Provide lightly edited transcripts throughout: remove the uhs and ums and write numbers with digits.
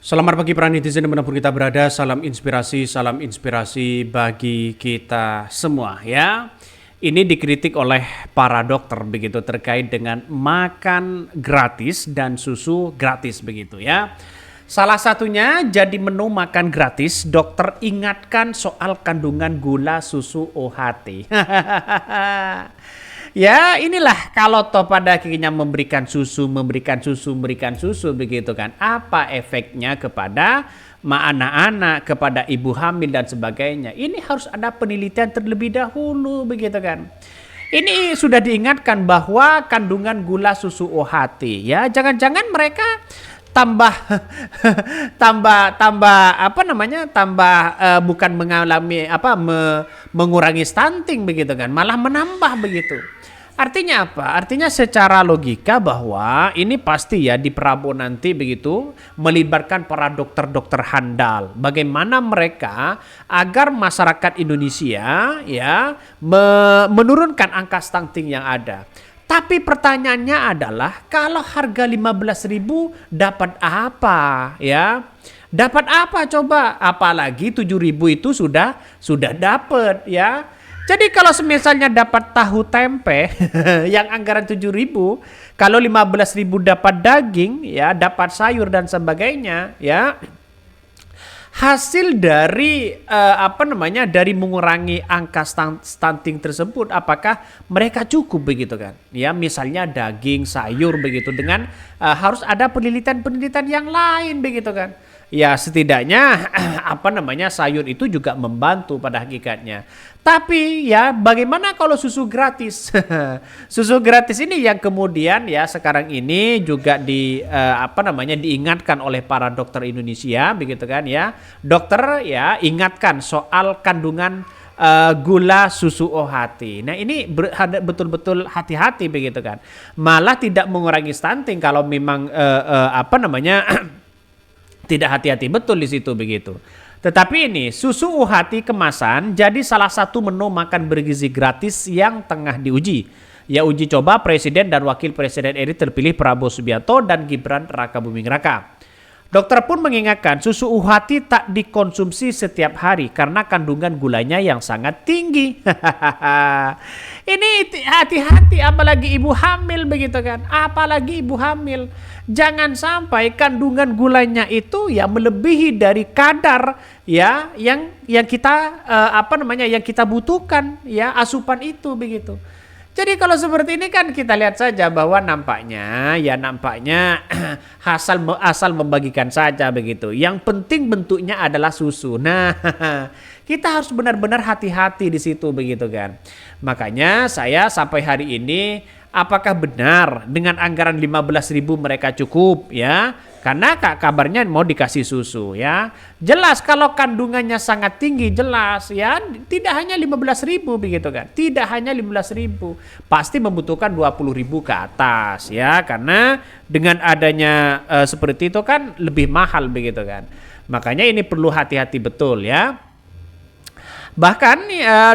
Selamat pagi para netizen dimanapun kita berada, salam inspirasi bagi kita semua ya. Ini dikritik oleh para dokter begitu terkait dengan makan gratis dan susu gratis begitu ya. Salah satunya jadi menu makan gratis, dokter ingatkan soal kandungan gula susu OHT. Ya inilah kalau toh pada akhirnya memberikan susu begitu kan. Apa efeknya kepada anak-anak, kepada ibu hamil dan sebagainya. Ini harus ada penelitian terlebih dahulu begitu kan. Ini sudah diingatkan bahwa kandungan gula susu OHT ya. Jangan-jangan mereka tambah bukan mengalami mengurangi stunting begitu kan, malah menambah begitu. Artinya apa? Artinya secara logika bahwa ini pasti ya di Prabowo nanti begitu melibatkan para dokter-dokter handal. Bagaimana mereka agar masyarakat Indonesia ya menurunkan angka stunting yang ada. Tapi pertanyaannya adalah kalau harga 15.000 dapat apa ya? Dapat apa coba? Apalagi 7.000 itu sudah dapat ya. Jadi kalau misalnya dapat tahu tempe yang anggaran 7.000, kalau 15.000 dapat daging ya, dapat sayur dan sebagainya ya. Hasil dari dari mengurangi angka stunting tersebut, apakah mereka cukup begitu kan? Ya misalnya daging, sayur begitu dengan harus ada penelitian yang lain begitu kan? Ya setidaknya sayur itu juga membantu pada hakikatnya. Tapi ya bagaimana kalau susu gratis? Susu gratis ini yang kemudian ya sekarang ini juga diingatkan oleh para dokter Indonesia begitu kan ya. Dokter ya ingatkan soal kandungan gula susu OHT. Nah ini betul-betul hati-hati begitu kan. Malah tidak mengurangi stunting kalau memang tidak hati-hati betul di situ begitu. Tetapi ini susu UHT kemasan jadi salah satu menu makan bergizi gratis yang tengah diuji. Ya uji coba Presiden dan Wakil Presiden RI terpilih Prabowo Subianto dan Gibran Rakabuming Raka. Dokter pun mengingatkan susu UHT tak dikonsumsi setiap hari karena kandungan gulanya yang sangat tinggi. Ini hati-hati apalagi ibu hamil begitu kan. Apalagi ibu hamil. Jangan sampai kandungan gulanya itu ya melebihi dari kadar ya yang kita yang kita butuhkan ya asupan itu begitu. Jadi kalau seperti ini kan kita lihat saja bahwa nampaknya asal membagikan saja begitu. Yang penting bentuknya adalah susu. Nah, kita harus benar-benar hati-hati di situ begitu kan. Makanya saya sampai hari ini apakah benar dengan anggaran 15.000 mereka cukup ya? Karena kabarnya mau dikasih susu ya. Jelas kalau kandungannya sangat tinggi jelas ya. Tidak hanya 15.000 begitu kan. Tidak hanya 15.000. Pasti membutuhkan 20.000 ke atas ya. Karena dengan adanya seperti itu kan lebih mahal begitu kan. Makanya ini perlu hati-hati betul ya. Bahkan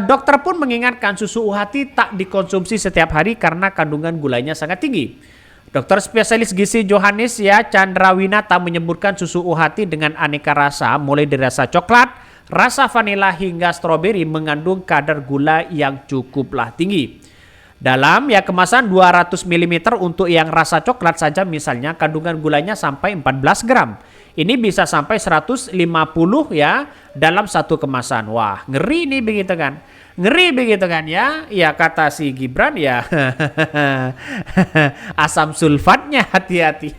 dokter pun mengingatkan susu UHT tak dikonsumsi setiap hari karena kandungan gulanya sangat tinggi. Dokter spesialis gizi Johannes ya Chandrawinata menyebutkan susu UHT dengan aneka rasa mulai dari rasa coklat, rasa vanila hingga stroberi mengandung kadar gula yang cukuplah tinggi. Dalam ya kemasan 200 ml untuk yang rasa coklat saja misalnya kandungan gulanya sampai 14 gram. Ini bisa sampai 150 ya dalam satu kemasan. Wah, ngeri nih begitu kan. Ngeri begitu kan ya. Ya kata si Gibran ya asam sulfatnya hati-hati.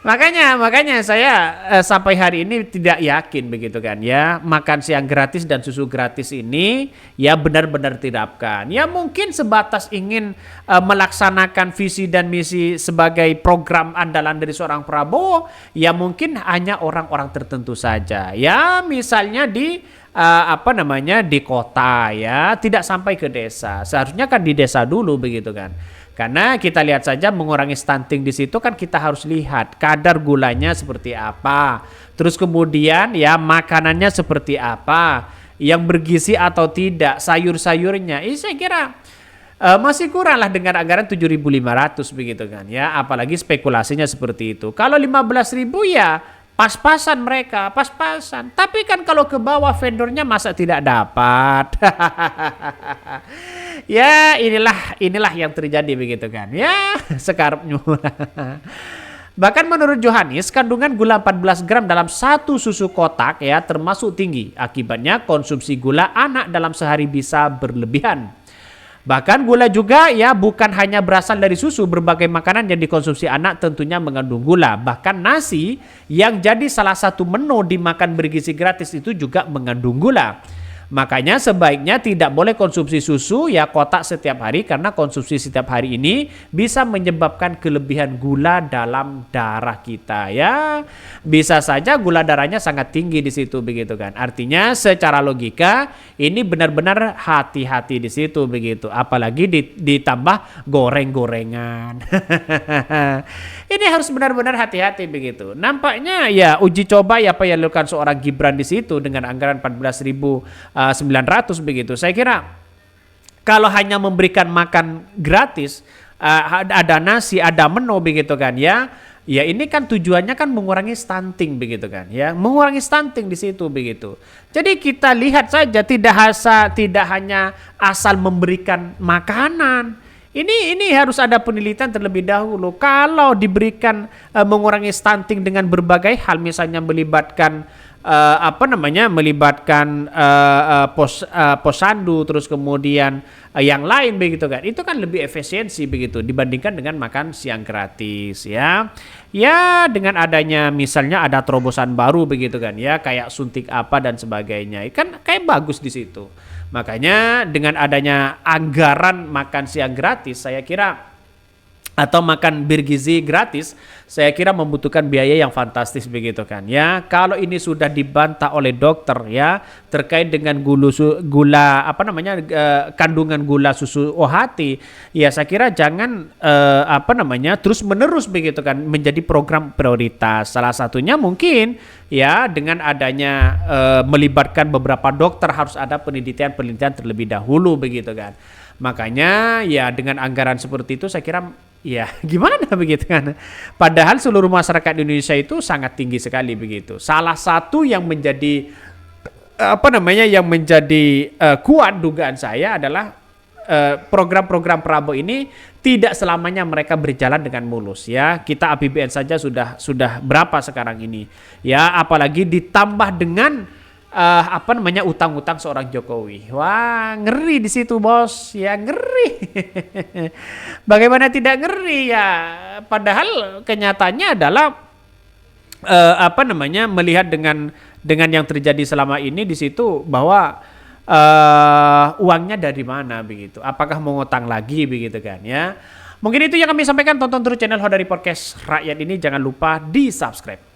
Makanya saya sampai hari ini tidak yakin begitu kan ya. Makan siang gratis dan susu gratis ini ya benar-benar diterapkan. Ya mungkin sebatas ingin melaksanakan visi dan misi sebagai program andalan dari seorang Prabowo. Ya mungkin hanya orang-orang tertentu saja. Ya misalnya di di kota ya, tidak sampai ke desa. Seharusnya kan di desa dulu begitu kan. Karena kita lihat saja mengurangi stunting di situ kan kita harus lihat kadar gulanya seperti apa. Terus kemudian ya makanannya seperti apa, yang bergizi atau tidak, sayur-sayurnya. Ini saya kira masih kurang lah dengan anggaran 7.500 begitu kan ya, apalagi spekulasinya seperti itu. Kalau 15.000 ya pas-pasan mereka, pas-pasan. Tapi kan kalau ke bawah vendornya masa tidak dapat. Ya inilah yang terjadi begitu kan ya, sekarang. Bahkan menurut Johannes, kandungan gula 14 gram dalam satu susu kotak ya termasuk tinggi. Akibatnya konsumsi gula anak dalam sehari bisa berlebihan. Bahkan gula juga ya bukan hanya berasal dari susu, berbagai makanan yang dikonsumsi anak tentunya mengandung gula. Bahkan nasi yang jadi salah satu menu dimakan bergizi gratis itu juga mengandung gula. Makanya sebaiknya tidak boleh konsumsi susu ya kotak setiap hari, karena konsumsi setiap hari ini bisa menyebabkan kelebihan gula dalam darah kita ya. Bisa saja gula darahnya sangat tinggi di situ begitu kan. Artinya secara logika ini benar-benar hati-hati di situ begitu. Apalagi ditambah goreng-gorengan. Ini harus benar-benar hati-hati begitu. Nampaknya ya uji coba ya apa yang dilakukan seorang Gibran di situ dengan anggaran 14.900 begitu. Saya kira kalau hanya memberikan makan gratis, ada nasi, ada menu begitu kan ya. Ya ini kan tujuannya kan mengurangi stunting begitu kan ya, mengurangi stunting di situ begitu. Jadi kita lihat saja tidak hanya asal memberikan makanan. Ini harus ada penelitian terlebih dahulu. Kalau diberikan mengurangi stunting dengan berbagai hal, misalnya melibatkan melibatkan posyandu, terus kemudian yang lain begitu kan, itu kan lebih efisiensi begitu dibandingkan dengan makan siang gratis ya. Ya dengan adanya misalnya ada terobosan baru begitu kan ya, kayak suntik apa dan sebagainya, kan kayak bagus di situ. Makanya dengan adanya anggaran makan siang gratis, saya kira atau makan bergizi gratis, saya kira membutuhkan biaya yang fantastis begitu kan ya. Kalau ini sudah dibantah oleh dokter ya terkait dengan kandungan gula susu OHT, ya saya kira jangan terus menerus begitu kan menjadi program prioritas. Salah satunya mungkin ya dengan adanya melibatkan beberapa dokter, harus ada penelitian terlebih dahulu begitu kan. Makanya ya dengan anggaran seperti itu saya kira ya gimana begitu kan. Padahal seluruh masyarakat Indonesia itu sangat tinggi sekali begitu. Salah satu yang menjadi kuat dugaan saya adalah program-program Prabowo ini tidak selamanya mereka berjalan dengan mulus ya. Kita APBN saja sudah berapa sekarang ini ya, apalagi ditambah dengan utang-utang seorang Jokowi. Wah, ngeri di situ, Bos. Ya, ngeri. Bagaimana tidak ngeri ya? Padahal kenyataannya adalah melihat dengan yang terjadi selama ini di situ bahwa uangnya dari mana begitu? Apakah mau ngutang lagi begitu kan ya? Mungkin itu yang kami sampaikan. Tonton terus channel Hodari Podcast Rakyat ini, jangan lupa di-subscribe.